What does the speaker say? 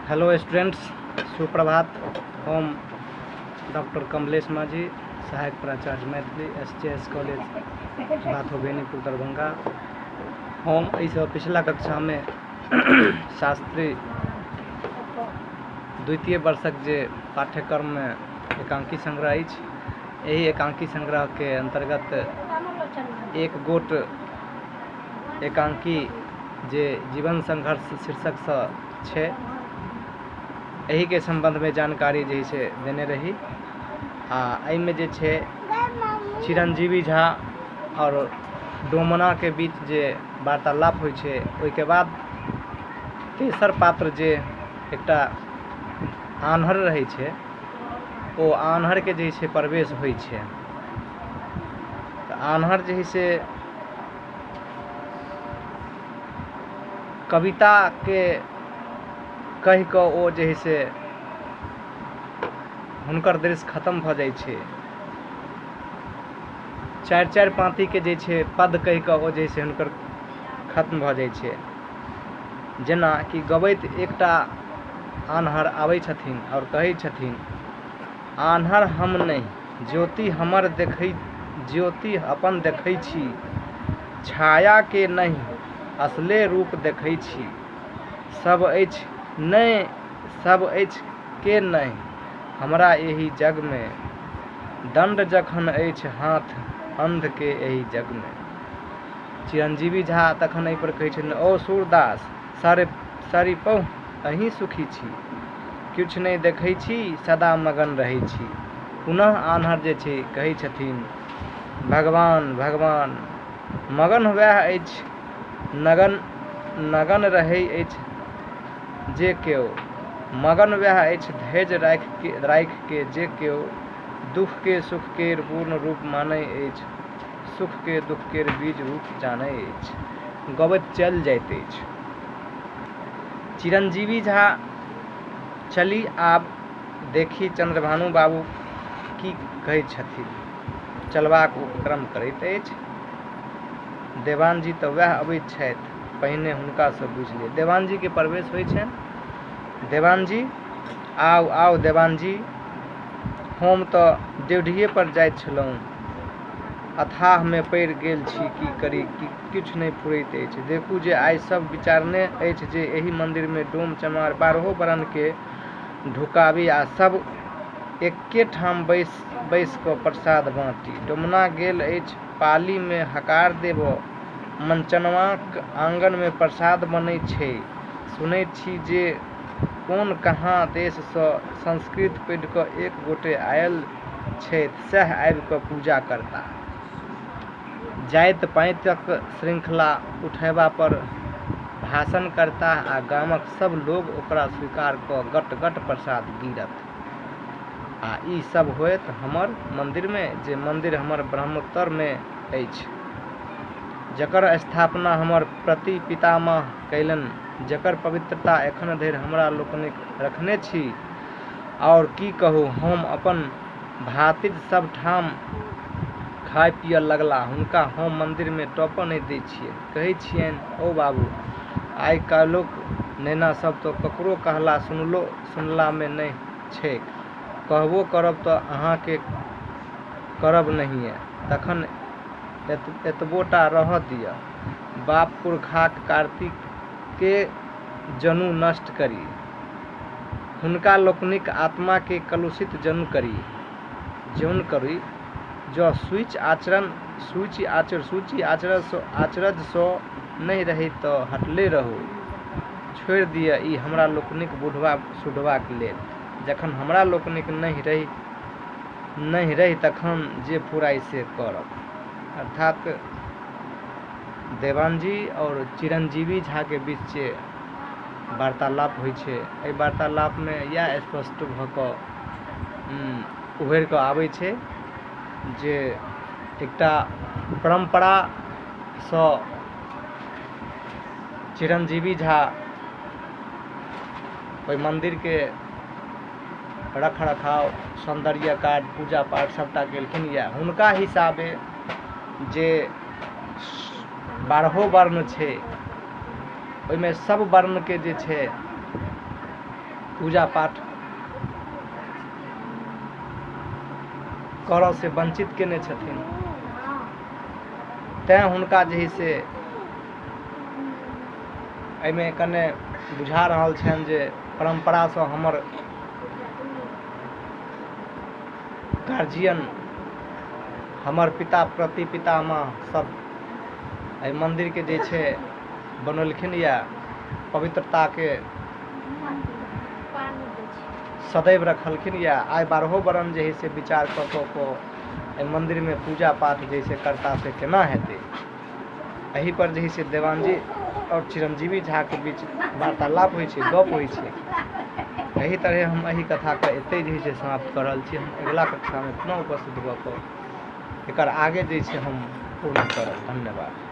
Hello students, सुप्रभात। हम doctor Kamlesh माझी, सहायक प्राचार्य मैथिली, SJS कॉलेज बाथो बेनीपुर दरभंगा। हम ऐसे पिछला कक्षा में शास्त्री द्वितीय वर्षक जे पाठ्यक्रम में एकांकी संग्रह अछि, यही एकांकी संग्रह के अंतर्गत एक गोट एकांकी जे जीवन संघर्ष शीर्षक से छे, यही के संबंध में जानकारी जे से देने रही। आ में जे छे चिरंजीवी झा और डोमना के बीच जे वार्तालाप होइ छे, ओइ के बाद तेसर पात्र जे एकटा आन्हर रहे छे, ओ आन्हर के जे छे प्रवेश होइ छे। आन्हर जे से कविता के कह के ओ जे से हुनकर दृश्य खत्म भ जाय छे। चार चार पाँती के जे छे पद कह के ओ जे से हुनकर खत्म भ जाय छे। जेना कि गबैत एकटा आन्हर आबै छथिन और कहै छथिन, आन्हर हम नहीं, ज्योति हमर देखै, ज्योति अपन देखै छी, छाया के नहीं, असले रूप देखै छी, सब अछि नहीं, सब अछि के नहीं, हमरा यही जग में, दंड जखन अछि हाथ अंध के यही जग में। चिरंजीवी झा तखन एहि पर कहै छथिन, ओ सूरदास सारी पहु अहीं सुखी छी, किछु नहीं देखै छी, सदा मगन रहै छी। पुनः आन्हर जे छै कहै छथिन, भगवान भगवान मगन वएह अछि, नगन रहै अछि जे केओ, मगन वएह अछि धैर्य राखि के जे केओ, दुख के सुख केर पूर्ण रूप मानै अछि, सुख के दुख केर बीज रूप जानै अछि। गबैत चल जाइत अछि। चिरंजीवी झा चली आब देखी चंद्रभानु बाबू की कहै छथिन। चलबाक उपक्रम करैत अछि। देवान जी तऽ वएह अबैत छथि, पहिने हुनका से बुझि ले। देवान जी के प्रवेश होइ छनि। देवान जी आओ आओ, देवान जी हम तऽ ड्यूढ़िए पर जाइत छलहुँ, अथाह में पड़ि गेल छी, की करी किछु नहीं फुरैत अछि। देखू जे आइ सब विचारने अछि जे एही मंदिर में डोम चमार 12 बरन के ढुकाबी आ सब एके ठाम बैस कऽ प्रसाद बाँटी। डोमना गेल अछि पाली में हकार देब, मंचनवाक आंगन में प्रसाद बनै छै। सुनैत छी जे कोन कहाँ देश सँ संस्कृत पढ़ि कऽ एक गोटे आयल छथि, सएह आबि कऽ पूजा करता। जाइत पाइतक श्रृंखला उठयबा पर भाषण करता आ गामक सब लोग ओकरा स्वीकार कऽ गट गट प्रसाद गिरत। आ ई सब होयत हमर मंदिर में, जे मंदिर हमर ब्रह्मोत्तर में अछि, जकर स्थापना हमर प्रति पितामह कयलनि, जकर पवित्रता एखन धरि हमरा लोकनिक रखने छी। और की कहू, हम अपन भातिज सब ठाम खाय पिय लगला, हुनका हम मंदिर में टॉपऽ नहीं दै छियै। कहै छियनि, ओ बाबू, आइ काल्हिक नैना सब तो ककरो कहला सुनला में नहीं छैक, कहबो करब तऽ अहाँके करब नहिये, तखन एतबोटा रहऽ दिअ। बाप पुरखाक कार्तिक के जनु नष्ट करी, हुनका लोकनिक आत्मा के कलुषित जनु करी, ज्यों करी, जो सूचि आचरज सो नहीं रही तो हटले रहू। छोड़ि दिअ ई हमरा लोकनिक बुढ़वा सुढ़वा के लेल, जखन हमरा लोकनिक नहीं रही तखन जे फुराई से करब। अर्थात देवान जी और चिरंजीवी झा के बीच वार्तालाप होइ छै। एहि वार्तालाप में यह स्पष्ट भ कऽ उभरि कऽ आबै छै जे एकटा परंपरा सँ चिरंजीवी झा ओहि मंदिर के रख रखाव, सौंदर्य कार्य, पूजा पाठ सबटा केलखिन। या हुनका हिसाबे जे 12 वर्ण छै, ओहिमे सब वर्ण के जे छै पूजा पाठ करऽ से वंचित केने छथिन। तैं हुनका जे है से एहिमे कने बुझा रहल छनि जे परम्परासँ हमर गार्जियन, हमर पिता प्रति पितामह सब एहि मन्दिरके जे छै बनौलखिन या पवित्रताके सदैव रखलखिन या आइ 12 बरन जे है से विचार कऽ एहि मन्दिरमे पूजा पाठ जैसे करता से केना हेतै। एहि पर जे है से देवान जी और चिरंजीवी झा के बीच वार्तालाप होइ छै, गप होइ छै। एही तरह हम एही कथा के एतै जे है से समाप्त कर रहल छी। हम अगला कक्षा में पुनः उपस्थित भऽ कऽ एकर आगे जे छै हम पूर्ण करब। धन्यवाद।